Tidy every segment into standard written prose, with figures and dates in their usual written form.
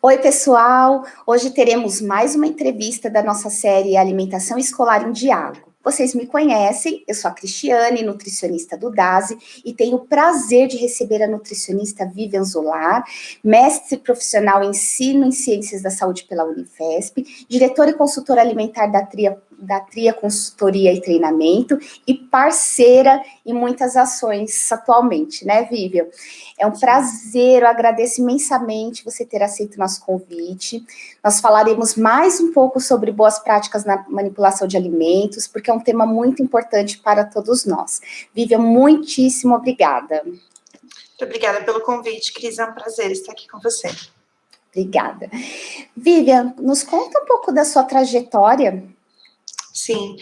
Oi, pessoal! Hoje teremos mais uma entrevista da nossa série Alimentação Escolar em Diálogo. Vocês me conhecem, eu sou a Cristiane, nutricionista do DASE, e tenho o prazer de receber a nutricionista Vivian Zolar, mestre profissional em ensino em ciências da saúde pela Unifesp, diretora e consultora alimentar da Tria Consultoria e Treinamento e parceira em muitas ações atualmente, né, Vivian? É um prazer, eu agradeço imensamente você ter aceito o nosso convite. Nós falaremos mais um pouco sobre boas práticas na manipulação de alimentos, porque é um tema muito importante para todos nós. Vivian, muitíssimo obrigada. Muito obrigada pelo convite, Cris, é um prazer estar aqui com você. Obrigada. Vivian, nos conta um pouco da sua trajetória. Sim,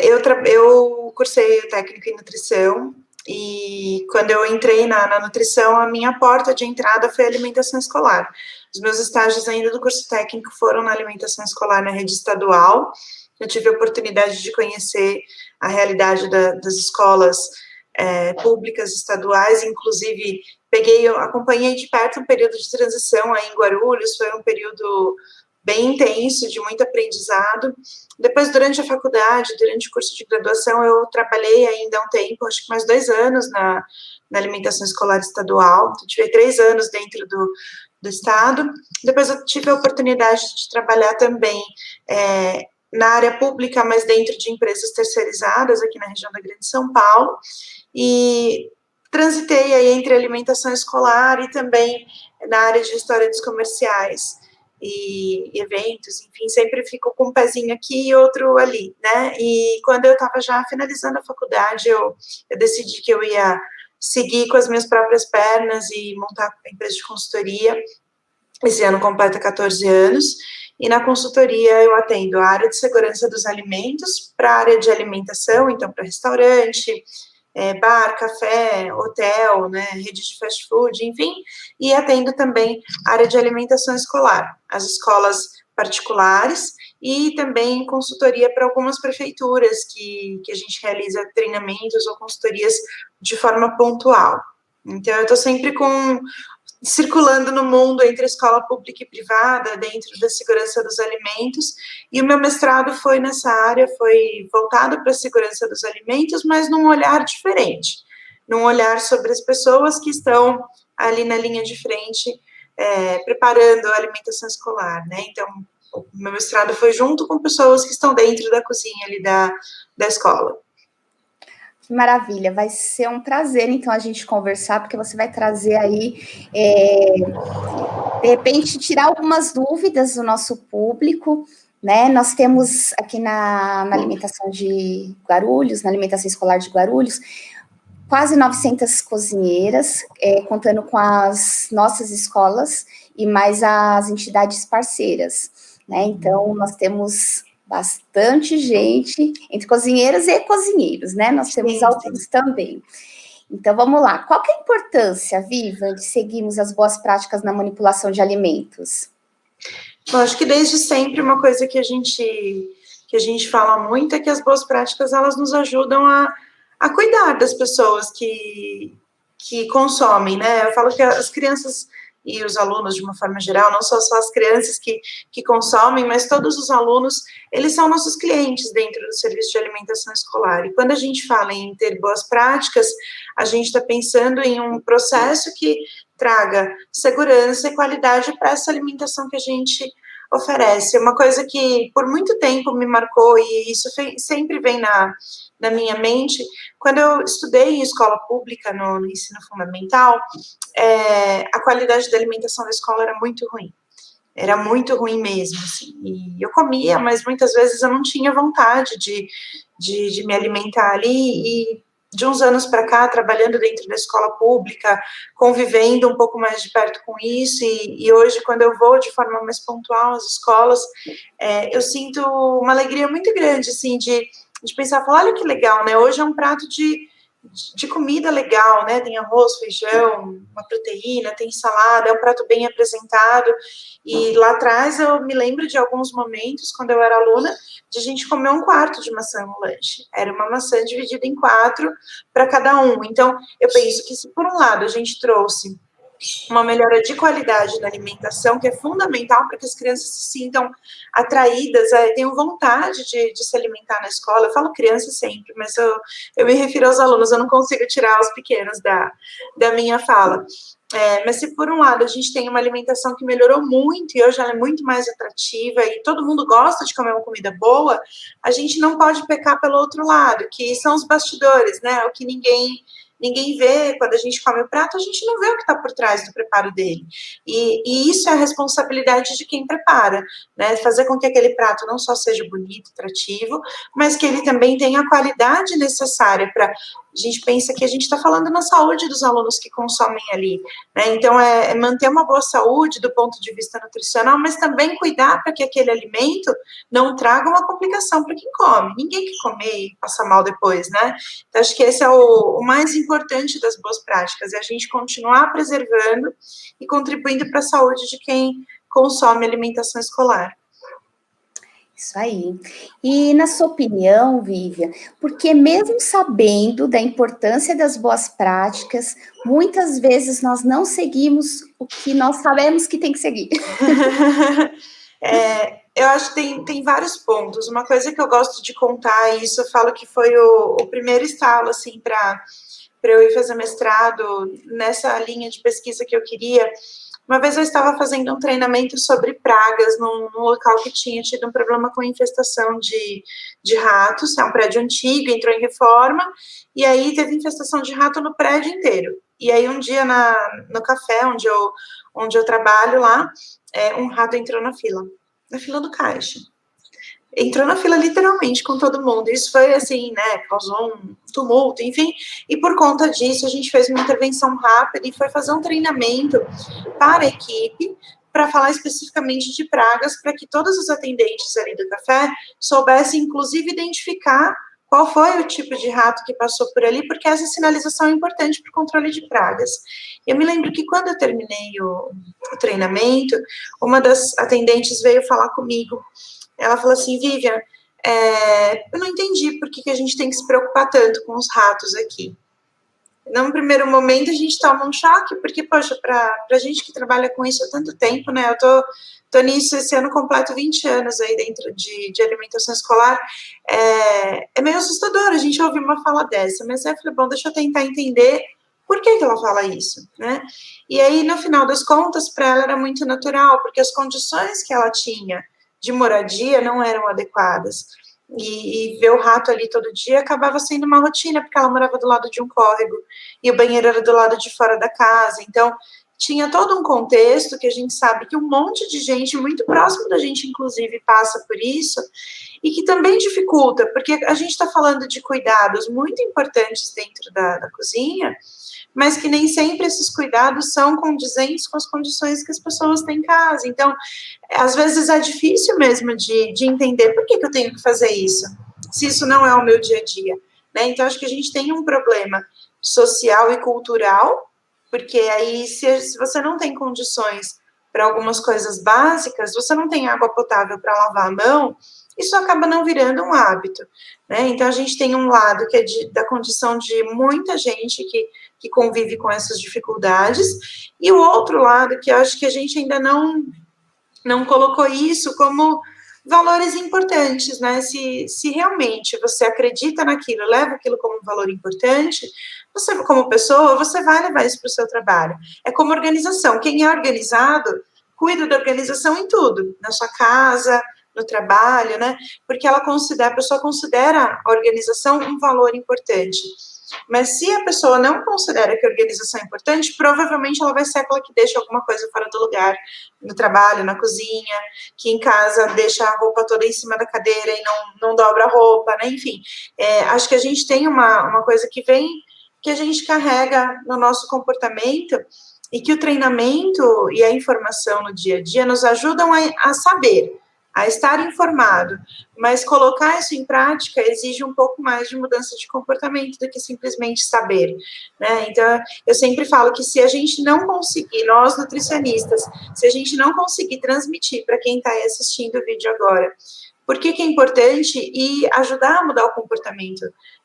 eu cursei o técnico em nutrição, e quando eu entrei na nutrição, a minha porta de entrada foi a alimentação escolar. Os meus estágios ainda do curso técnico foram na alimentação escolar na rede estadual. Eu tive a oportunidade de conhecer a realidade das escolas públicas estaduais, inclusive acompanhei de perto um período de transição aí em Guarulhos, foi um período bem intenso, de muito aprendizado. Depois, durante a faculdade, durante o curso de graduação, eu trabalhei ainda há um tempo, acho que mais 2 anos na alimentação escolar estadual. Eu tive 3 anos dentro do estado. Depois eu tive a oportunidade de trabalhar também na área pública, mas dentro de empresas terceirizadas aqui na região da Grande São Paulo, e transitei aí entre alimentação escolar e também na área de restaurantes comerciais e eventos, enfim, sempre fico com um pezinho aqui e outro ali, né? E quando eu estava já finalizando a faculdade, eu decidi que eu ia seguir com as minhas próprias pernas e montar a empresa de consultoria. Esse ano completa 14 anos, e na consultoria eu atendo a área de segurança dos alimentos para a área de alimentação, então para restaurante, bar, café, hotel, né, rede de fast food, enfim, e atendo também a área de alimentação escolar, as escolas particulares, e também consultoria para algumas prefeituras que a gente realiza treinamentos ou consultorias de forma pontual. Então, eu estou sempre circulando no mundo entre escola pública e privada, dentro da segurança dos alimentos, e o meu mestrado foi nessa área, foi voltado para a segurança dos alimentos, mas num olhar diferente, num olhar sobre as pessoas que estão ali na linha de frente, preparando a alimentação escolar, né? Então, o meu mestrado foi junto com pessoas que estão dentro da cozinha ali da escola. Que maravilha, vai ser um prazer, então, a gente conversar, porque você vai trazer aí, de repente, tirar algumas dúvidas do nosso público, né? Nós temos aqui na alimentação de Guarulhos, na alimentação escolar de Guarulhos, quase 900 cozinheiras, contando com as nossas escolas e mais as entidades parceiras, né? Então, nós temos bastante gente, entre cozinheiras e cozinheiros, né? Nós temos alguns também. Então, vamos lá. Qual que é a importância, Viva, de seguirmos as boas práticas na manipulação de alimentos? Bom, acho que desde sempre uma coisa que a gente fala muito é que as boas práticas, elas nos ajudam a cuidar das pessoas que consomem, né? Eu falo que as crianças e os alunos, de uma forma geral, não só as crianças que consomem, mas todos os alunos, eles são nossos clientes dentro do serviço de alimentação escolar. E quando a gente fala em ter boas práticas, a gente está pensando em um processo que traga segurança e qualidade para essa alimentação que a gente oferece. Uma coisa que por muito tempo me marcou, e isso sempre vem na minha mente, quando eu estudei em escola pública no ensino fundamental, a qualidade da alimentação da escola era muito ruim. Era muito ruim mesmo, assim. E eu comia, mas muitas vezes eu não tinha vontade de me alimentar ali, e de uns anos para cá, trabalhando dentro da escola pública, convivendo um pouco mais de perto com isso, e hoje, quando eu vou de forma mais pontual às escolas, eu sinto uma alegria muito grande, assim, de pensar, falar, olha que legal, né? Hoje é um prato de comida legal, né? Tem arroz, feijão, uma proteína, tem salada, é um prato bem apresentado. E lá atrás eu me lembro de alguns momentos, quando eu era aluna, de a gente comer 1/4 de maçã no lanche. Era uma maçã dividida em 4 para cada um. Então, eu penso que se por um lado a gente trouxe uma melhora de qualidade na alimentação, que é fundamental para que as crianças se sintam atraídas, tenham vontade de se alimentar na escola. Eu falo criança sempre, mas eu me refiro aos alunos, eu não consigo tirar os pequenos da minha fala. Mas se por um lado a gente tem uma alimentação que melhorou muito e hoje ela é muito mais atrativa e todo mundo gosta de comer uma comida boa, a gente não pode pecar pelo outro lado, que são os bastidores, né? O que ninguém vê. Quando a gente come o prato, a gente não vê o que está por trás do preparo dele. E isso é a responsabilidade de quem prepara, né? Fazer com que aquele prato não só seja bonito, atrativo, mas que ele também tenha a qualidade necessária para... A gente pensa que a gente está falando na saúde dos alunos que consomem ali, né? Então, é manter uma boa saúde do ponto de vista nutricional, mas também cuidar para que aquele alimento não traga uma complicação para quem come. Ninguém quer comer e passar mal depois, né? Então, acho que esse é o mais importante das boas práticas, é a gente continuar preservando e contribuindo para a saúde de quem consome alimentação escolar. Isso aí. E, na sua opinião, Vivian, porque mesmo sabendo da importância das boas práticas, muitas vezes nós não seguimos o que nós sabemos que tem que seguir? Eu acho que tem vários pontos. Uma coisa que eu gosto de contar, e isso eu falo que foi o primeiro estalo, assim, para eu ir fazer mestrado nessa linha de pesquisa que eu queria. Uma vez eu estava fazendo um treinamento sobre pragas num local que tinha tido um problema com infestação de ratos. É um prédio antigo, entrou em reforma, e aí teve infestação de rato no prédio inteiro. E aí um dia no café onde eu trabalho lá, um rato entrou na fila do caixa. Entrou na fila literalmente com todo mundo. Isso foi assim, né, causou um tumulto, enfim. E por conta disso, a gente fez uma intervenção rápida e foi fazer um treinamento para a equipe, para falar especificamente de pragas, para que todos os atendentes ali do café soubessem, inclusive, identificar qual foi o tipo de rato que passou por ali, porque essa sinalização é importante para o controle de pragas. Eu me lembro que quando eu terminei o treinamento, uma das atendentes veio falar comigo. Ela falou assim: Vivian, eu não entendi por que a gente tem que se preocupar tanto com os ratos aqui. Num primeiro momento, a gente toma um choque, porque, poxa, para a gente que trabalha com isso há tanto tempo, né, eu tô nisso, esse ano completo 20 anos aí dentro de alimentação escolar, é meio assustador a gente ouvir uma fala dessa, mas eu falei, bom, deixa eu tentar entender por que ela fala isso, né? E aí, no final das contas, para ela era muito natural, porque as condições que ela tinha de moradia não eram adequadas. E ver o rato ali todo dia acabava sendo uma rotina, porque ela morava do lado de um córrego, e o banheiro era do lado de fora da casa. Então, tinha todo um contexto que a gente sabe que um monte de gente, muito próximo da gente, inclusive, passa por isso, e que também dificulta, porque a gente está falando de cuidados muito importantes dentro da cozinha, mas que nem sempre esses cuidados são condizentes com as condições que as pessoas têm em casa. Então, às vezes é difícil mesmo de entender por que eu tenho que fazer isso, se isso não é o meu dia a dia, né? Então, acho que a gente tem um problema social e cultural, porque aí, se você não tem condições para algumas coisas básicas, você não tem água potável para lavar a mão, isso acaba não virando um hábito, né? Então, a gente tem um lado que é da condição de muita gente que convive com essas dificuldades, e o outro lado que eu acho que a gente ainda não colocou isso como valores importantes, né? Se realmente você acredita naquilo, leva aquilo como um valor importante, você, como pessoa, você vai levar isso para o seu trabalho. É como organização. Quem é organizado, cuida da organização em tudo, na sua casa, no trabalho, né? Porque a pessoa considera a organização um valor importante. Mas se a pessoa não considera que a organização é importante, provavelmente ela vai ser aquela que deixa alguma coisa fora do lugar, no trabalho, na cozinha, que em casa deixa a roupa toda em cima da cadeira e não dobra a roupa, né? Enfim, acho que a gente tem uma coisa que a gente carrega no nosso comportamento e que o treinamento e a informação no dia a dia nos ajudam a saber, a estar informado, mas colocar isso em prática exige um pouco mais de mudança de comportamento do que simplesmente saber, né? Então, eu sempre falo que se a gente não conseguir, nós nutricionistas, se a gente não conseguir transmitir para quem está assistindo o vídeo agora, Por que é importante? E ajudar a mudar o comportamento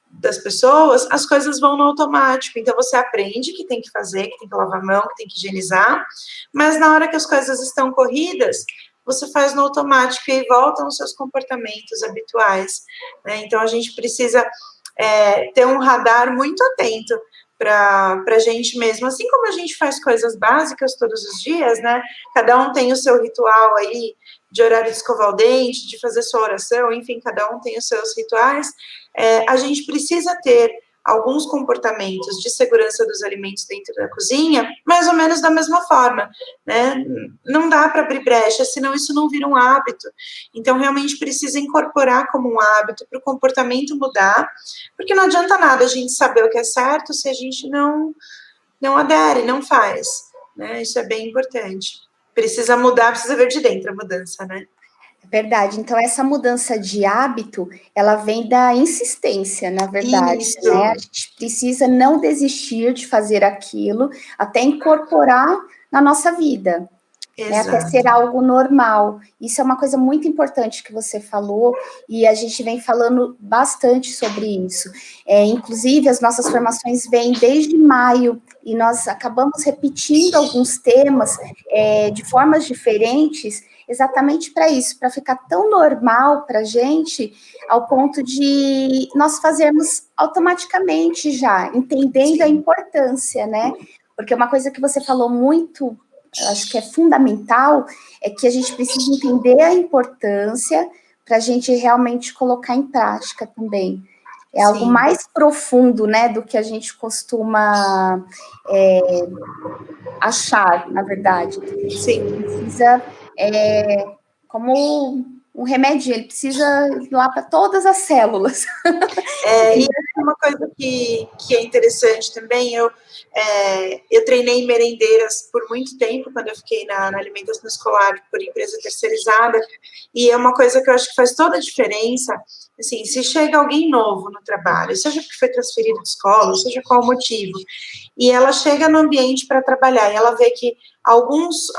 das pessoas, as coisas vão no automático. Então, você aprende que tem que fazer, que tem que lavar a mão, que tem que higienizar, mas na hora que as coisas estão corridas, você faz no automático e voltam aos seus comportamentos habituais, né? Então, a gente precisa ter um radar muito atento para a gente mesmo, assim como a gente faz coisas básicas todos os dias, né? Cada um tem o seu ritual aí de horário de escovar o dente, de fazer sua oração, enfim, cada um tem os seus rituais. A gente precisa ter alguns comportamentos de segurança dos alimentos dentro da cozinha, mais ou menos da mesma forma, né? Não dá para abrir brecha, senão isso não vira um hábito. Então, realmente precisa incorporar como um hábito para o comportamento mudar, porque não adianta nada a gente saber o que é certo se a gente não adere, não faz, né? Isso é bem importante. Precisa mudar, precisa ver de dentro a mudança, né? Verdade. Então, essa mudança de hábito, ela vem da insistência, na verdade, Isso. né? A gente precisa não desistir de fazer aquilo até incorporar na nossa vida, né? Até ser algo normal. Isso é uma coisa muito importante que você falou, e a gente vem falando bastante sobre isso. Inclusive, as nossas formações vêm desde maio, e nós acabamos repetindo alguns temas de formas diferentes, exatamente para isso, para ficar tão normal para a gente, ao ponto de nós fazermos automaticamente já, entendendo a importância, né? Porque uma coisa que você falou muito, acho que é fundamental, é que a gente precisa entender a importância para a gente realmente colocar em prática também. É algo mais profundo, né, do que a gente costuma achar, na verdade. Sim. Precisa, como um remédio, ele precisa ir lá para todas as células. E uma coisa que é interessante também, eu treinei merendeiras por muito tempo, quando eu fiquei na alimentação escolar por empresa terceirizada, e é uma coisa que eu acho que faz toda a diferença, assim, se chega alguém novo no trabalho, seja porque foi transferido de escola, seja qual o motivo, e ela chega no ambiente para trabalhar, e ela vê que alguns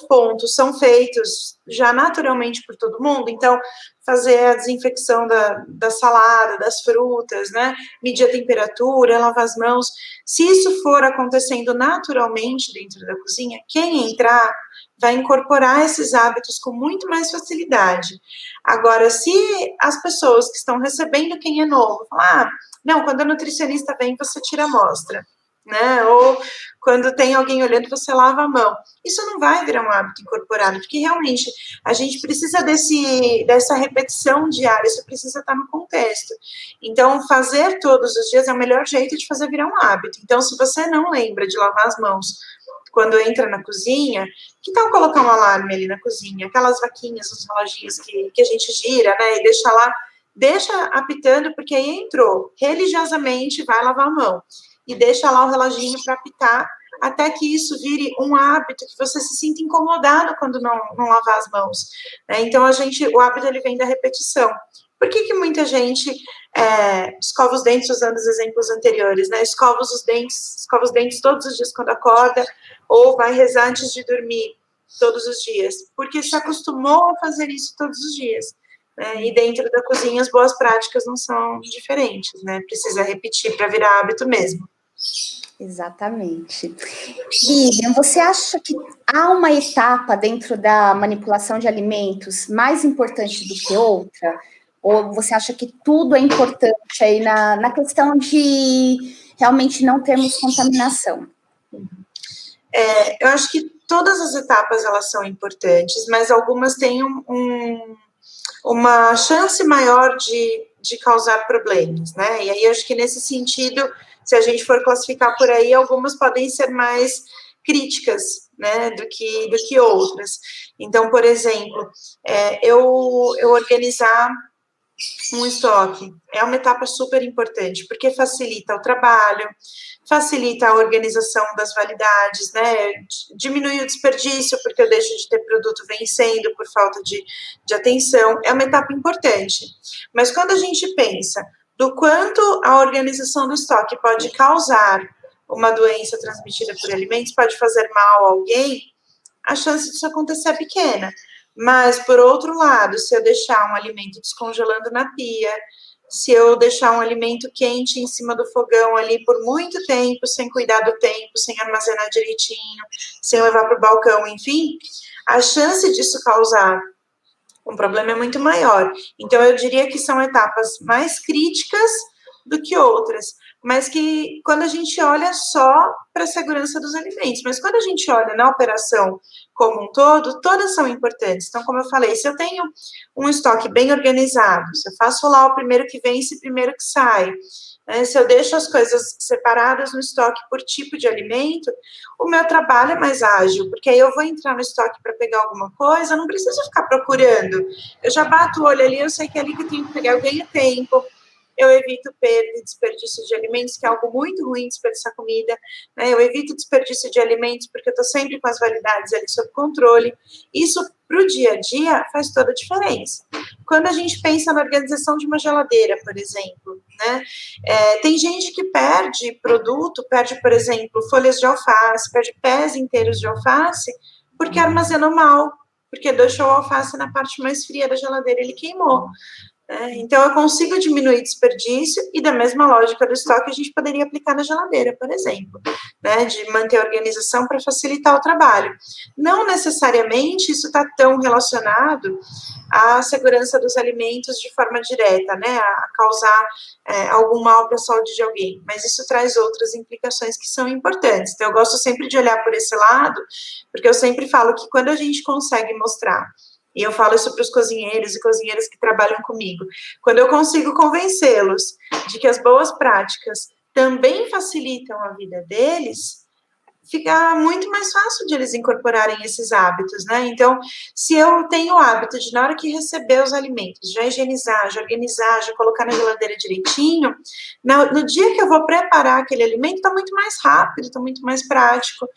pontos são feitos já naturalmente por todo mundo, então, fazer a desinfecção da salada, das frutas, né? Medir a temperatura, lavar as mãos. Se isso for acontecendo naturalmente dentro da cozinha, quem entrar vai incorporar esses hábitos com muito mais facilidade. Agora, se as pessoas que estão recebendo quem é novo falar, não, quando a nutricionista vem, você tira a amostra, né? Ou quando tem alguém olhando, você lava a mão. Isso não vai virar um hábito incorporado, porque realmente a gente precisa dessa repetição diária, isso precisa estar no contexto. Então, fazer todos os dias é o melhor jeito de fazer virar um hábito. Então, se você não lembra de lavar as mãos quando entra na cozinha, que tal colocar um alarme ali na cozinha? Aquelas vaquinhas, os reloginhos que a gente gira, né, e deixa lá, deixa apitando, porque aí entrou, religiosamente vai lavar a mão. E deixa lá o reloginho para apitar, até que isso vire um hábito, que você se sinta incomodado quando não lavar as mãos. Então, o hábito ele vem da repetição. Por que muita gente escova os dentes, usando os exemplos anteriores, né? Escova os dentes todos os dias quando acorda, ou vai rezar antes de dormir todos os dias, porque se acostumou a fazer isso todos os dias. E dentro da cozinha as boas práticas não são diferentes, né? Precisa repetir para virar hábito mesmo. Exatamente. Vivian, você acha que há uma etapa dentro da manipulação de alimentos mais importante do que outra? Ou você acha que tudo é importante aí na questão de realmente não termos contaminação? Eu acho que todas as etapas elas são importantes, mas algumas têm uma chance maior de causar problemas, né? E aí eu acho que nesse sentido, se a gente for classificar por aí, algumas podem ser mais críticas, né, do que outras. Então, por exemplo, eu organizar um estoque é uma etapa super importante, porque facilita o trabalho, facilita a organização das validades, né? Diminui o desperdício, porque eu deixo de ter produto vencendo por falta de atenção. É uma etapa importante. Mas quando a gente pensa do quanto a organização do estoque pode causar uma doença transmitida por alimentos, pode fazer mal a alguém, a chance disso acontecer é pequena. Mas, por outro lado, se eu deixar um alimento descongelando na pia, se eu deixar um alimento quente em cima do fogão ali por muito tempo, sem cuidar do tempo, sem armazenar direitinho, sem levar para o balcão, enfim, a chance disso causar um problema é muito maior. Então, eu diria que são etapas mais críticas do que outras, mas que quando a gente olha só para a segurança dos alimentos, mas quando a gente olha na operação como um todo, todas são importantes. Então, como eu falei, se eu tenho um estoque bem organizado, se eu faço lá o primeiro que vence e primeiro que sai, né, se eu deixo as coisas separadas no estoque por tipo de alimento, o meu trabalho é mais ágil, porque aí eu vou entrar no estoque para pegar alguma coisa, eu não preciso ficar procurando. Eu já bato o olho ali, eu sei que é ali que eu tenho que pegar, eu ganho tempo, eu evito perda e desperdício de alimentos, que é algo muito ruim desperdiçar comida, né? Eu evito desperdício de alimentos porque eu estou sempre com as validades ali sob controle. Isso, para o dia a dia, faz toda a diferença. Quando a gente pensa na organização de uma geladeira, por exemplo, né? Tem gente que perde produto, perde, por exemplo, folhas de alface, perde pés inteiros de alface, porque armazenou mal, porque deixou o alface na parte mais fria da geladeira, ele queimou. Então, eu consigo diminuir desperdício e, da mesma lógica do estoque, a gente poderia aplicar na geladeira, por exemplo, né, de manter a organização para facilitar o trabalho. Não necessariamente isso está tão relacionado à segurança dos alimentos de forma direta, né, a causar algum mal para a saúde de alguém, mas isso traz outras implicações que são importantes. Então, eu gosto sempre de olhar por esse lado, porque eu sempre falo que quando a gente consegue mostrar, e eu falo isso para os cozinheiros e cozinheiras que trabalham comigo, quando eu consigo convencê-los de que as boas práticas também facilitam a vida deles, fica muito mais fácil de eles incorporarem esses hábitos, né? Então, se eu tenho o hábito de, na hora que receber os alimentos, já higienizar, já organizar, já colocar na geladeira direitinho, no dia que eu vou preparar aquele alimento, está muito mais rápido, está muito mais prático.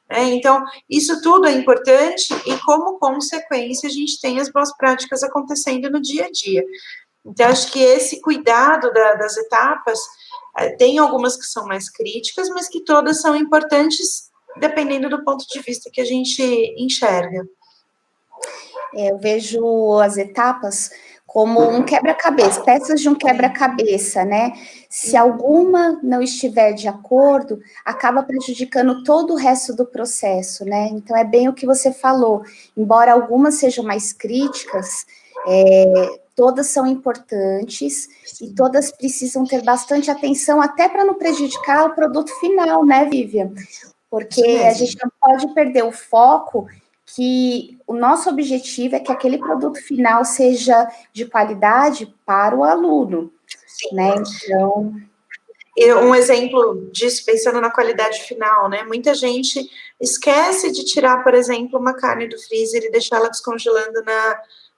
Então, isso tudo é importante e, como consequência, a gente tem as boas práticas acontecendo no dia a dia. Então, acho que esse cuidado das etapas, tem algumas que são mais críticas, mas que todas são importantes, dependendo do ponto de vista que a gente enxerga. Eu vejo as etapas como um quebra-cabeça, peças de um quebra-cabeça, né? Se alguma não estiver de acordo, acaba prejudicando todo o resto do processo, né? Então, é bem o que você falou. Embora algumas sejam mais críticas, todas são importantes e todas precisam ter bastante atenção, até para não prejudicar o produto final, né, Vivian? Porque a gente não pode perder o foco que o nosso objetivo é que aquele produto final seja de qualidade para o aluno, sim, né? Então, um exemplo disso, pensando na qualidade final, né? Muita gente esquece de tirar, por exemplo, uma carne do freezer e deixar ela descongelando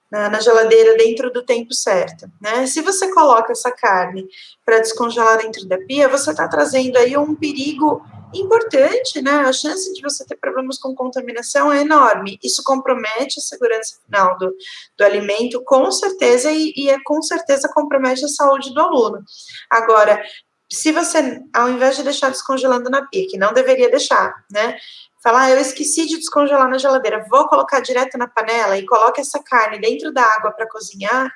na geladeira dentro do tempo certo, né? Se você coloca essa carne para descongelar dentro da pia, você está trazendo aí um perigo importante, né? A chance de você ter problemas com contaminação é enorme. Isso compromete a segurança final do alimento, com certeza, e com certeza compromete a saúde do aluno. Agora, se você, ao invés de deixar descongelando na pia, que não deveria deixar, né? Falar, eu esqueci de descongelar na geladeira, vou colocar direto na panela e coloque essa carne dentro da água para cozinhar,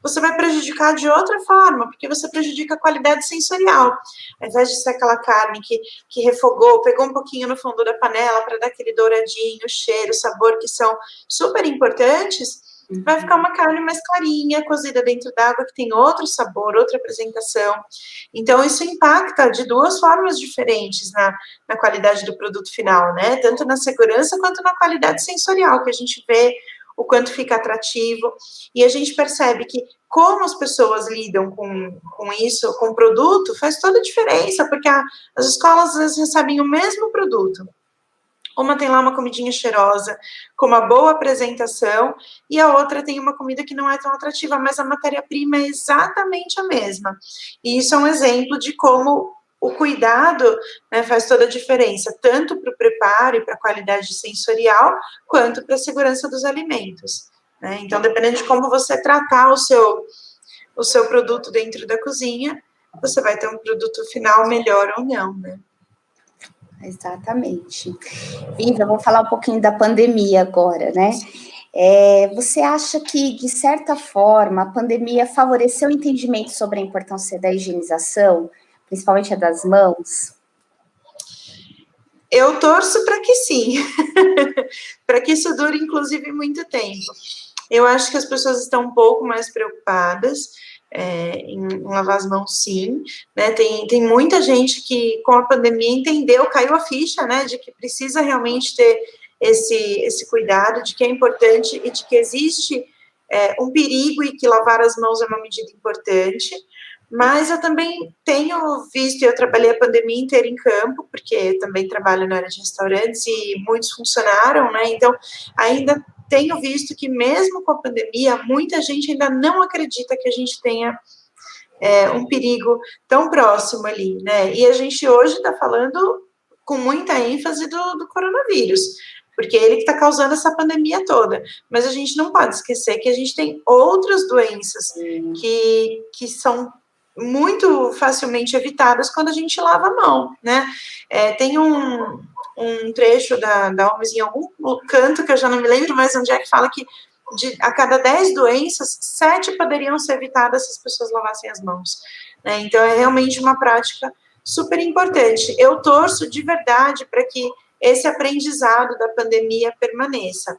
você vai prejudicar de outra forma, porque você prejudica a qualidade sensorial. Ao invés de ser aquela carne que refogou, pegou um pouquinho no fundo da panela para dar aquele douradinho, cheiro, sabor, que são super importantes, vai ficar uma carne mais clarinha, cozida dentro d'água, que tem outro sabor, outra apresentação. Então, isso impacta de duas formas diferentes na qualidade do produto final, né? Tanto na segurança quanto na qualidade sensorial, que a gente vê o quanto fica atrativo, e a gente percebe que como as pessoas lidam com isso, com o produto, faz toda a diferença, porque as escolas às vezes recebem o mesmo produto. Uma tem lá uma comidinha cheirosa, com uma boa apresentação, e a outra tem uma comida que não é tão atrativa, mas a matéria-prima é exatamente a mesma. E isso é um exemplo de como o cuidado, né, faz toda a diferença, tanto para o preparo e para a qualidade sensorial, quanto para a segurança dos alimentos, né? Então, dependendo de como você tratar o seu produto dentro da cozinha, você vai ter um produto final melhor ou não, né? Exatamente. Viva, vou falar um pouquinho da pandemia agora, né? Você acha que, de certa forma, a pandemia favoreceu o entendimento sobre a importância da higienização, principalmente a das mãos? Eu torço para que sim, para que isso dure, inclusive, muito tempo. Eu acho que as pessoas estão um pouco mais preocupadas em lavar as mãos, sim, né? Tem muita gente que, com a pandemia, entendeu, caiu a ficha, né, de que precisa realmente ter esse cuidado, de que é importante e de que existe um perigo e que lavar as mãos é uma medida importante. Mas eu também tenho visto, eu trabalhei a pandemia inteira em campo, porque eu também trabalho na área de restaurantes e muitos funcionaram, né? Então, ainda tenho visto que mesmo com a pandemia, muita gente ainda não acredita que a gente tenha um perigo tão próximo ali, né? E a gente hoje está falando com muita ênfase do coronavírus, porque é ele que está causando essa pandemia toda. Mas a gente não pode esquecer que a gente tem outras doenças que são muito facilmente evitadas quando a gente lava a mão, né? Tem um trecho da OMS em algum canto, que eu já não me lembro mais onde é, que fala que a cada 10 doenças, 7 poderiam ser evitadas se as pessoas lavassem as mãos, né? Então, é realmente uma prática super importante. Eu torço de verdade para que esse aprendizado da pandemia permaneça.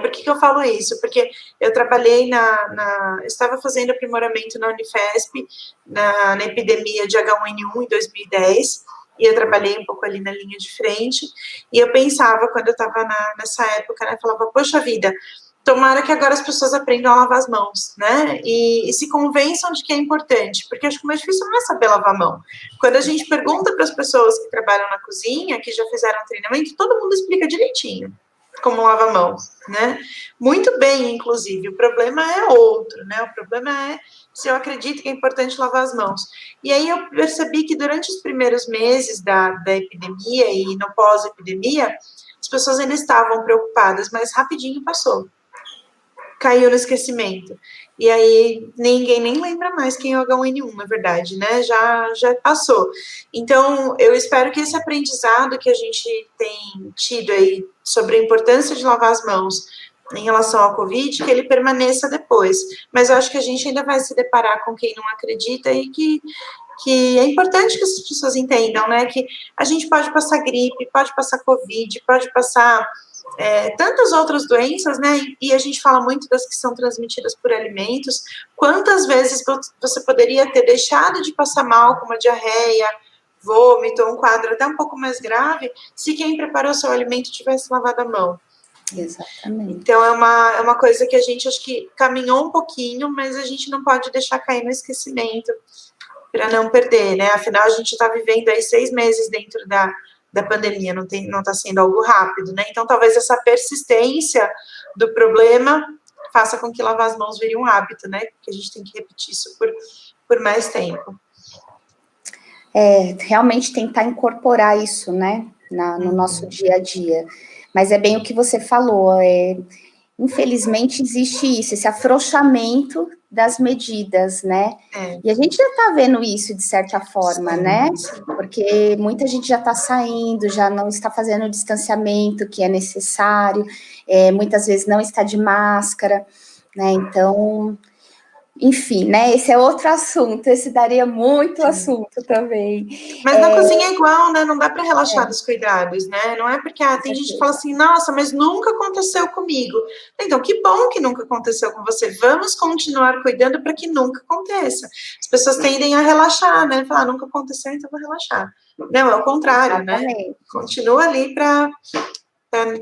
Por que eu falo isso? Porque eu trabalhei eu estava fazendo aprimoramento na Unifesp, na epidemia de H1N1 em 2010, e eu trabalhei um pouco ali na linha de frente, e eu pensava, quando eu estava nessa época, né, falava, poxa vida, tomara que agora as pessoas aprendam a lavar as mãos, né, e se convençam de que é importante, porque acho que o mais difícil não é saber lavar a mão. Quando a gente pergunta para as pessoas que trabalham na cozinha, que já fizeram treinamento, todo mundo explica direitinho como lava a mão, né? Muito bem, inclusive. O problema é outro, né? O problema é se eu acredito que é importante lavar as mãos. E aí eu percebi que durante os primeiros meses da epidemia e no pós-epidemia, as pessoas ainda estavam preocupadas, mas rapidinho passou. Caiu no esquecimento. E aí ninguém nem lembra mais quem é o H1N1, na verdade, né? Já passou. Então, eu espero que esse aprendizado que a gente tem tido aí sobre a importância de lavar as mãos em relação ao Covid, que ele permaneça depois. Mas eu acho que a gente ainda vai se deparar com quem não acredita e que é importante que as pessoas entendam, né? Que a gente pode passar gripe, pode passar Covid, pode passar tantas outras doenças, né? E a gente fala muito das que são transmitidas por alimentos. Quantas vezes você poderia ter deixado de passar mal com uma diarreia, vômito, ou um quadro até um pouco mais grave, se quem preparou seu alimento tivesse lavado a mão? Exatamente. Então, é uma coisa que a gente acho que caminhou um pouquinho, mas a gente não pode deixar cair no esquecimento para não perder, né? Afinal, a gente está vivendo aí 6 meses dentro da pandemia, não está sendo algo rápido, né? Então, talvez essa persistência do problema faça com que lavar as mãos vire um hábito, né? Porque a gente tem que repetir isso por mais tempo. Realmente tentar incorporar isso, né, no nosso dia a dia. Mas é bem o que você falou, infelizmente existe isso, esse afrouxamento das medidas, né? E a gente já está vendo isso de certa forma, né? Porque muita gente já está saindo, já não está fazendo o distanciamento que é necessário, muitas vezes não está de máscara, né? Então, enfim, né? Esse é outro assunto, esse daria muito assunto também. Mas na cozinha é igual, né? Não dá para relaxar dos cuidados, né? Não é porque tem gente que fala assim, nossa, mas nunca aconteceu comigo. Então, que bom que nunca aconteceu com você. Vamos continuar cuidando para que nunca aconteça. As pessoas tendem a relaxar, né? Falar, nunca aconteceu, então vou relaxar. Não, é o contrário, Exatamente. Né? Continua ali para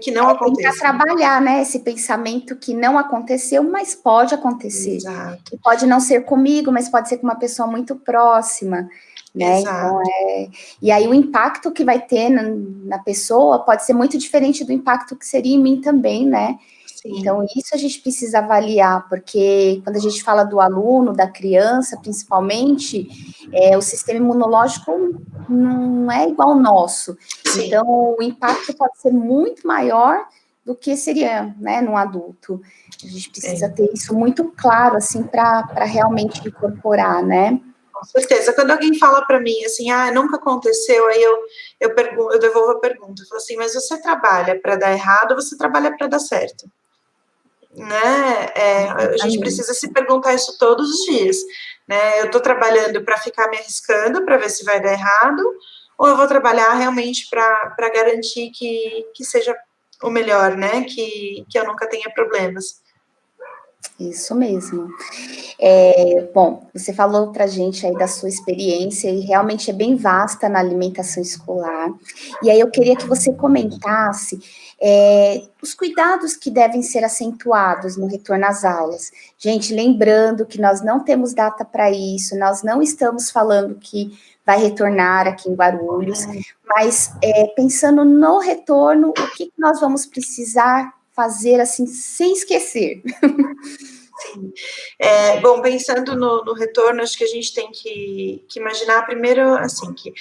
que não aconteça. Tentar trabalhar, né, esse pensamento que não aconteceu, mas pode acontecer. Exato. E pode não ser comigo, mas pode ser com uma pessoa muito próxima, né? Exato. Então, e aí o impacto que vai ter na pessoa pode ser muito diferente do impacto que seria em mim também, né? Sim. Então, isso a gente precisa avaliar, porque quando a gente fala do aluno, da criança, principalmente, o sistema imunológico não é igual ao nosso. Sim. Então, o impacto pode ser muito maior do que seria, né, num adulto. A gente precisa ter isso muito claro, assim, para realmente incorporar, né? Com certeza. Quando alguém fala para mim assim, nunca aconteceu, aí eu devolvo a pergunta, eu falo assim, mas você trabalha para dar errado ou você trabalha para dar certo? né? A gente precisa se perguntar isso todos os dias, né? Eu estou trabalhando para ficar me arriscando para ver se vai dar errado, ou eu vou trabalhar realmente para garantir que seja o melhor, né? Que eu nunca tenha problemas. Isso mesmo. Bom, você falou para a gente aí da sua experiência e realmente é bem vasta na alimentação escolar. E aí eu queria que você comentasse os cuidados que devem ser acentuados no retorno às aulas. Gente, lembrando que nós não temos data para isso, nós não estamos falando que vai retornar aqui em Guarulhos, mas pensando no retorno, o que nós vamos precisar fazer assim, sem esquecer? Sim. Bom, pensando no retorno, acho que a gente tem que imaginar primeiro, assim, que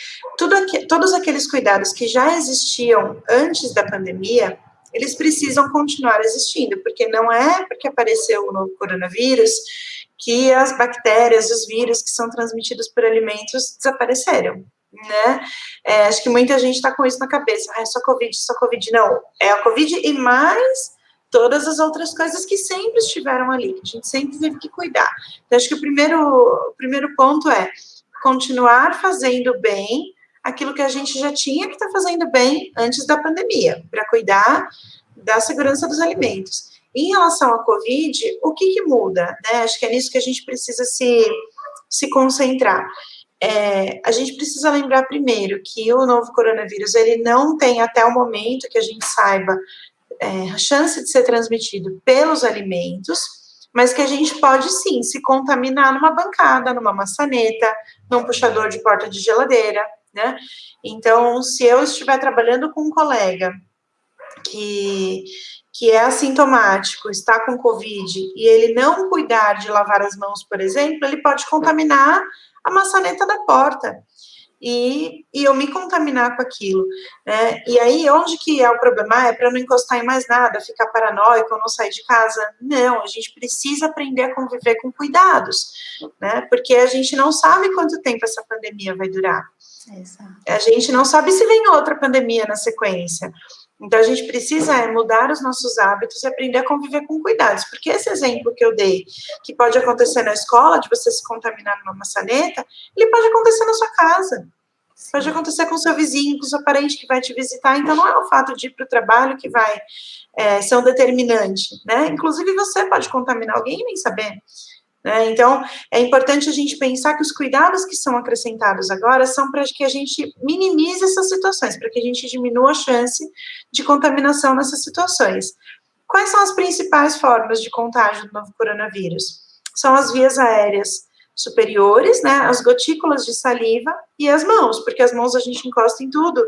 todos aqueles cuidados que já existiam antes da pandemia, eles precisam continuar existindo, porque não é porque apareceu o novo coronavírus que as bactérias, os vírus que são transmitidos por alimentos desapareceram, né? Acho que muita gente está com isso na cabeça, é só Covid, não. É a Covid e mais todas as outras coisas que sempre estiveram ali, que a gente sempre teve que cuidar. Então, acho que o primeiro ponto é continuar fazendo bem aquilo que a gente já tinha que estar fazendo bem antes da pandemia, para cuidar da segurança dos alimentos. Em relação à Covid, o que muda? Né? Acho que é nisso que a gente precisa se concentrar. A gente precisa lembrar primeiro que o novo coronavírus, ele não tem, até o momento que a gente saiba, a chance de ser transmitido pelos alimentos, mas que a gente pode sim se contaminar numa bancada, numa maçaneta, num puxador de porta de geladeira, né? Então, se eu estiver trabalhando com um colega que é assintomático, está com Covid, e ele não cuidar de lavar as mãos, por exemplo, ele pode contaminar a maçaneta da porta. E eu me contaminar com aquilo, né? E aí, onde que é o problema? É para não encostar em mais nada, ficar paranoico ou não sair de casa? Não, a gente precisa aprender a conviver com cuidados, né? Porque a gente não sabe quanto tempo essa pandemia vai durar. Exato. A gente não sabe se vem outra pandemia na sequência. Então, a gente precisa mudar os nossos hábitos e aprender a conviver com cuidados. Porque esse exemplo que eu dei, que pode acontecer na escola, de você se contaminar numa maçaneta, ele pode acontecer na sua casa. Pode acontecer com seu vizinho, com seu parente que vai te visitar. Então, não é o fato de ir para o trabalho que vai ser um determinante, né? Inclusive, você pode contaminar alguém e nem saber. Né? Então, é importante a gente pensar que os cuidados que são acrescentados agora são para que a gente minimize essas situações, para que a gente diminua a chance de contaminação nessas situações. Quais são as principais formas de contágio do novo coronavírus? São as vias aéreas superiores, né, as gotículas de saliva e as mãos, porque as mãos a gente encosta em tudo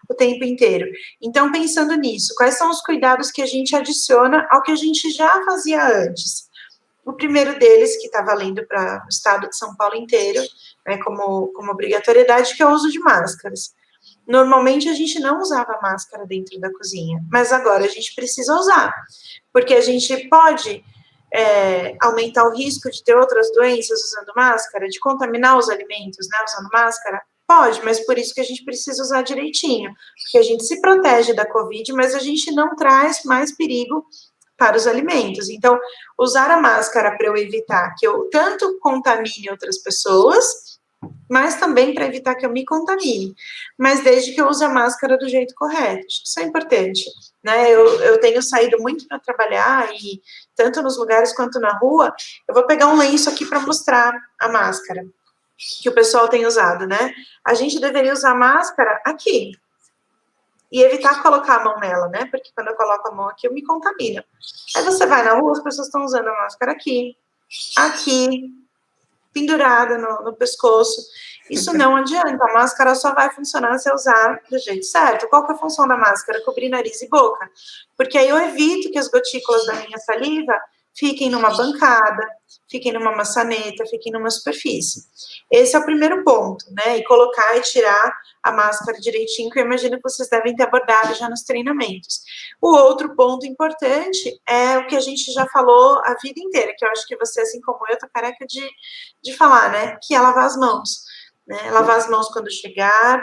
o tempo inteiro. Então, pensando nisso, quais são os cuidados que a gente adiciona ao que a gente já fazia antes? O primeiro deles, que está valendo para o estado de São Paulo inteiro, né, como obrigatoriedade, que é o uso de máscaras. Normalmente a gente não usava máscara dentro da cozinha, mas agora a gente precisa usar, porque a gente pode aumentar o risco de ter outras doenças usando máscara, de contaminar os alimentos, né, usando máscara. Pode, mas por isso que a gente precisa usar direitinho, porque a gente se protege da Covid, mas a gente não traz mais perigo para os alimentos. Então, usar a máscara para eu evitar que eu tanto contamine outras pessoas, mas também para evitar que eu me contamine. Mas desde que eu use a máscara do jeito correto. Acho que isso é importante. Né? Eu tenho saído muito para trabalhar e tanto nos lugares quanto na rua, eu vou pegar um lenço aqui para mostrar a máscara que o pessoal tem usado, né? A gente deveria usar máscara aqui, e evitar colocar a mão nela, né? Porque quando eu coloco a mão aqui, eu me contamino. Aí você vai na rua, as pessoas estão usando a máscara aqui, pendurada no pescoço. Isso não adianta. A máscara só vai funcionar se eu usar do jeito certo. Qual que é a função da máscara? Cobrir nariz e boca. Porque aí eu evito que as gotículas da minha saliva fiquem numa bancada, fiquem numa maçaneta, fiquem numa superfície. Esse é o primeiro ponto, né? E colocar e tirar a máscara direitinho, que eu imagino que vocês devem ter abordado já nos treinamentos. O outro ponto importante é o que a gente já falou a vida inteira, que eu acho que você, assim como eu, tá careca de falar, né? Que é lavar as mãos. Né? Lavar as mãos quando chegar,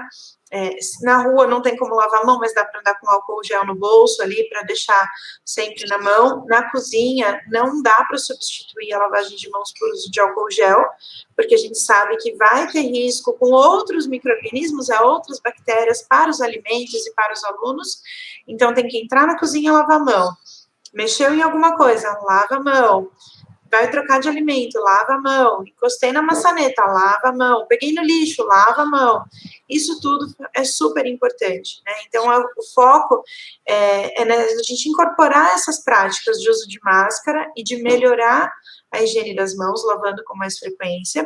Na rua não tem como lavar a mão, mas dá para andar com álcool gel no bolso ali, para deixar sempre na mão. Na cozinha, não dá para substituir a lavagem de mãos por uso de álcool gel, porque a gente sabe que vai ter risco com outros micro-organismos, outras bactérias para os alimentos e para os alunos. Então, tem que entrar na cozinha e lavar a mão. Mexeu em alguma coisa, lava a mão. Vai trocar de alimento, lava a mão. Encostei na maçaneta, lava a mão. Peguei no lixo, lava a mão. Isso tudo é super importante, né? Então, o foco é a gente incorporar essas práticas de uso de máscara e de melhorar a higiene das mãos, lavando com mais frequência.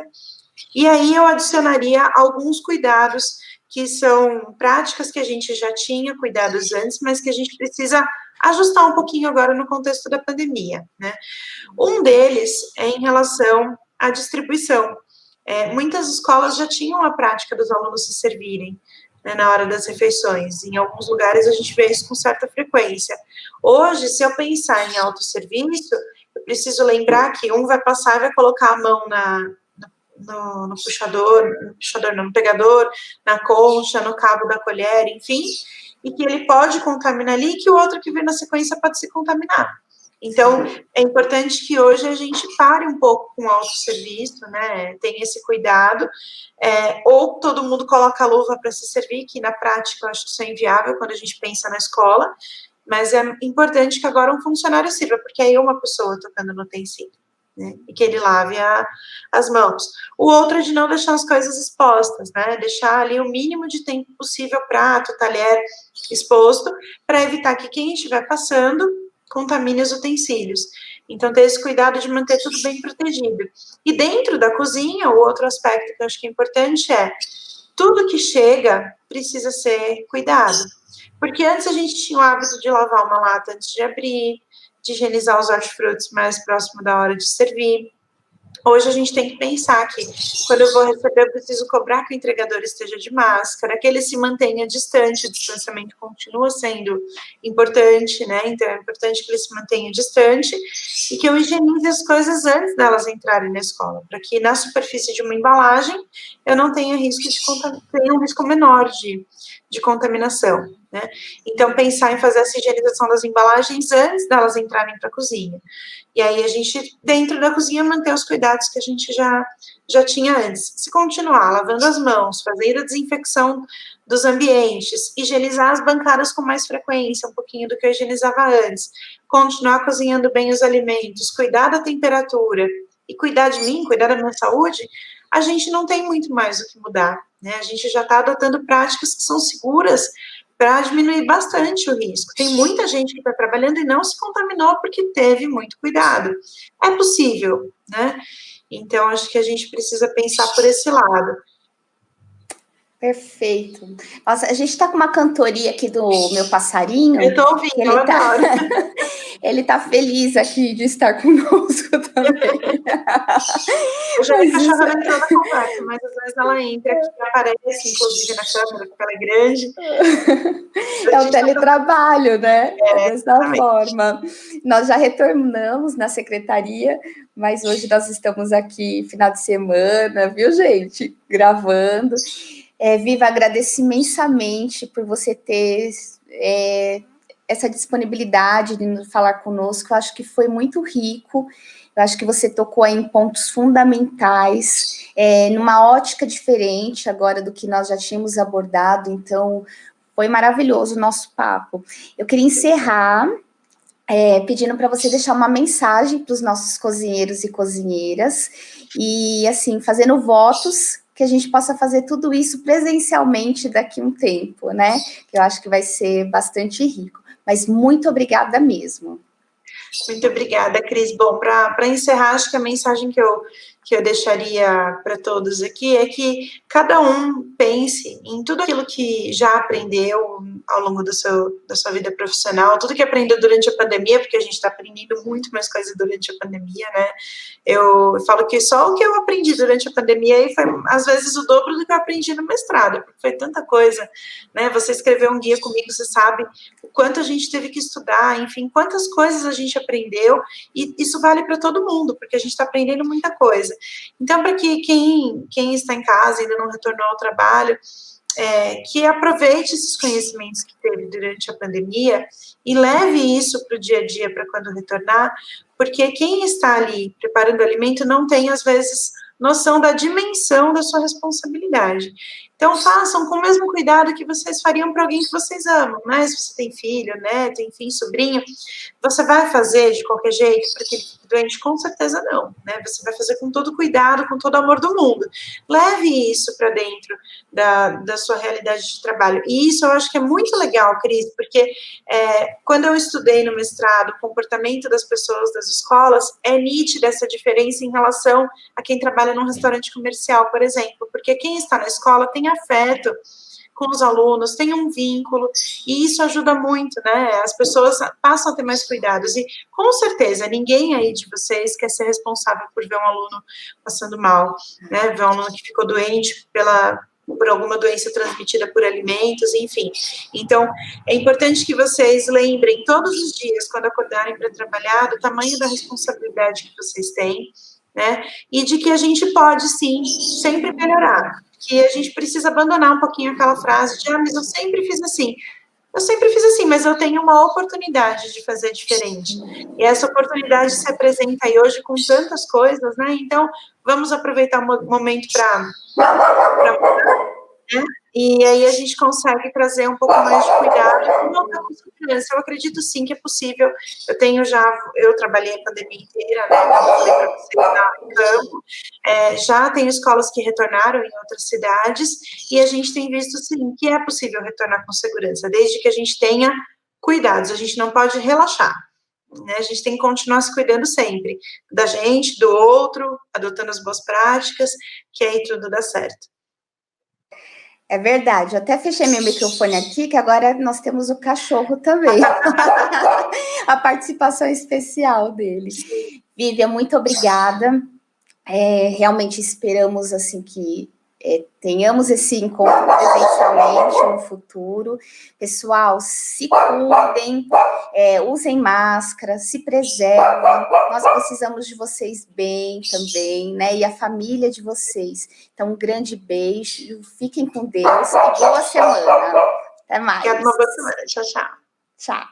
E aí eu adicionaria alguns cuidados que são práticas que a gente já tinha cuidados antes, mas que a gente precisa ajustar um pouquinho agora no contexto da pandemia, né? Um deles é em relação à distribuição. Muitas escolas já tinham a prática dos alunos se servirem, né, na hora das refeições. Em alguns lugares a gente vê isso com certa frequência. Hoje, se eu pensar em autosserviço, eu preciso lembrar que um vai passar e vai colocar a mão no puxador, no pegador, na concha, no cabo da colher, enfim, e que ele pode contaminar ali, e que o outro que vem na sequência pode se contaminar. Então, é importante que hoje a gente pare um pouco com o autosserviço, né, tenha esse cuidado, ou todo mundo coloca a luva para se servir, que na prática eu acho que isso é inviável quando a gente pensa na escola, mas é importante que agora um funcionário sirva, porque aí é uma pessoa tocando no utensílio, né, e que ele lave as mãos. O outro é de não deixar as coisas expostas, né, deixar ali o mínimo de tempo possível, prato, talher exposto, para evitar que quem estiver passando contamine os utensílios. Então, ter esse cuidado de manter tudo bem protegido. E dentro da cozinha, o outro aspecto que eu acho que é importante é tudo que chega precisa ser cuidado. Porque antes a gente tinha o hábito de lavar uma lata antes de abrir, de higienizar os hortifrutis mais próximo da hora de servir. Hoje a gente tem que pensar que quando eu vou receber, eu preciso cobrar que o entregador esteja de máscara, que ele se mantenha distante, o distanciamento continua sendo importante, né? Então é importante que ele se mantenha distante e que eu higienize as coisas antes delas entrarem na escola, para que na superfície de uma embalagem eu não tenha risco tenha um risco menor de contaminação, né? Então pensar em fazer essa higienização das embalagens antes delas entrarem para a cozinha. E aí a gente, dentro da cozinha, manter os cuidados que a gente já tinha antes. Se continuar lavando as mãos, fazendo a desinfecção dos ambientes, higienizar as bancadas com mais frequência, um pouquinho do que eu higienizava antes, continuar cozinhando bem os alimentos, cuidar da temperatura e cuidar de mim, cuidar da minha saúde, a gente não tem muito mais o que mudar, né? A gente já está adotando práticas que são seguras para diminuir bastante o risco. Tem muita gente que está trabalhando e não se contaminou porque teve muito cuidado. É possível, né? Então, acho que a gente precisa pensar por esse lado. Perfeito. Nossa, a gente está com uma cantoria aqui do meu passarinho. Eu estou ouvindo, eu adoro. Ele está feliz aqui de estar conosco também. Eu já vi a cachorra entrou na conversa, mas às vezes ela entra aqui e aparece, inclusive na câmera, porque ela é grande. É o teletrabalho, né? Dessa forma. Nós já retornamos na secretaria, mas hoje nós estamos aqui final de semana, viu, gente? Gravando. Viva, agradeço imensamente por você ter essa disponibilidade de falar conosco. Eu acho que foi muito rico. Eu acho que você tocou aí em pontos fundamentais, numa ótica diferente agora do que nós já tínhamos abordado. Então, foi maravilhoso o nosso papo. Eu queria encerrar pedindo para você deixar uma mensagem para os nossos cozinheiros e cozinheiras e, assim, fazendo votos que a gente possa fazer tudo isso presencialmente daqui a um tempo, né? Eu acho que vai ser bastante rico. Mas muito obrigada mesmo. Muito obrigada, Cris. Bom, para encerrar, acho que a mensagem que eu deixaria para todos aqui é que cada um pense em tudo aquilo que já aprendeu ao longo da sua vida profissional, tudo que aprendeu durante a pandemia, porque a gente está aprendendo muito mais coisas durante a pandemia, né? Eu falo que só o que eu aprendi durante a pandemia aí foi, às vezes, o dobro do que eu aprendi no mestrado, porque foi tanta coisa, né? Você escreveu um guia comigo, você sabe o quanto a gente teve que estudar, enfim, quantas coisas a gente aprendeu, e isso vale para todo mundo, porque a gente está aprendendo muita coisa. Então, para que quem está em casa e ainda não retornou ao trabalho, que aproveite esses conhecimentos que teve durante a pandemia e leve isso para o dia a dia, para quando retornar, porque quem está ali preparando alimento não tem, às vezes, noção da dimensão da sua responsabilidade. Então, façam com o mesmo cuidado que vocês fariam para alguém que vocês amam, né? Se você tem filho, neto, enfim, sobrinho, você vai fazer de qualquer jeito para que ele fique doente? Com certeza não, né? Você vai fazer com todo cuidado, com todo amor do mundo. Leve isso para dentro da sua realidade de trabalho. E isso eu acho que é muito legal, Cris, porque quando eu estudei no mestrado o comportamento das pessoas das escolas, é nítida essa diferença em relação a quem trabalha num restaurante comercial, por exemplo, porque quem está na escola tem afeto com os alunos, tem um vínculo, e isso ajuda muito, né? As pessoas passam a ter mais cuidados, e com certeza, ninguém aí de vocês quer ser responsável por ver um aluno passando mal, né? Ver um aluno que ficou doente por alguma doença transmitida por alimentos, enfim. Então, é importante que vocês lembrem todos os dias, quando acordarem para trabalhar, do tamanho da responsabilidade que vocês têm, né? E de que a gente pode, sim, sempre melhorar. Que a gente precisa abandonar um pouquinho aquela frase de, mas eu sempre fiz assim. Eu sempre fiz assim, mas eu tenho uma oportunidade de fazer diferente. E essa oportunidade se apresenta aí hoje com tantas coisas, né? Então, vamos aproveitar o momento para mudar, né? E aí a gente consegue trazer um pouco mais de cuidado e voltar com segurança. Eu acredito sim que é possível. Eu trabalhei a pandemia inteira, né? Como eu falei para você, em campo. Já tem escolas que retornaram em outras cidades, e a gente tem visto sim que é possível retornar com segurança, desde que a gente tenha cuidados. A gente não pode relaxar, né? A gente tem que continuar se cuidando sempre, da gente, do outro, adotando as boas práticas, que aí tudo dá certo. É verdade, eu até fechei meu microfone aqui, que agora nós temos o cachorro também. A participação especial dele. Vivian, muito obrigada. Realmente esperamos assim que tenhamos esse encontro presencialmente no futuro. Pessoal, se cuidem, usem máscara, se preservem. Nós precisamos de vocês bem também, né? E a família de vocês. Então, um grande beijo, fiquem com Deus e boa semana. Até mais. Obrigada, uma boa semana. Tchau, tchau. Tchau.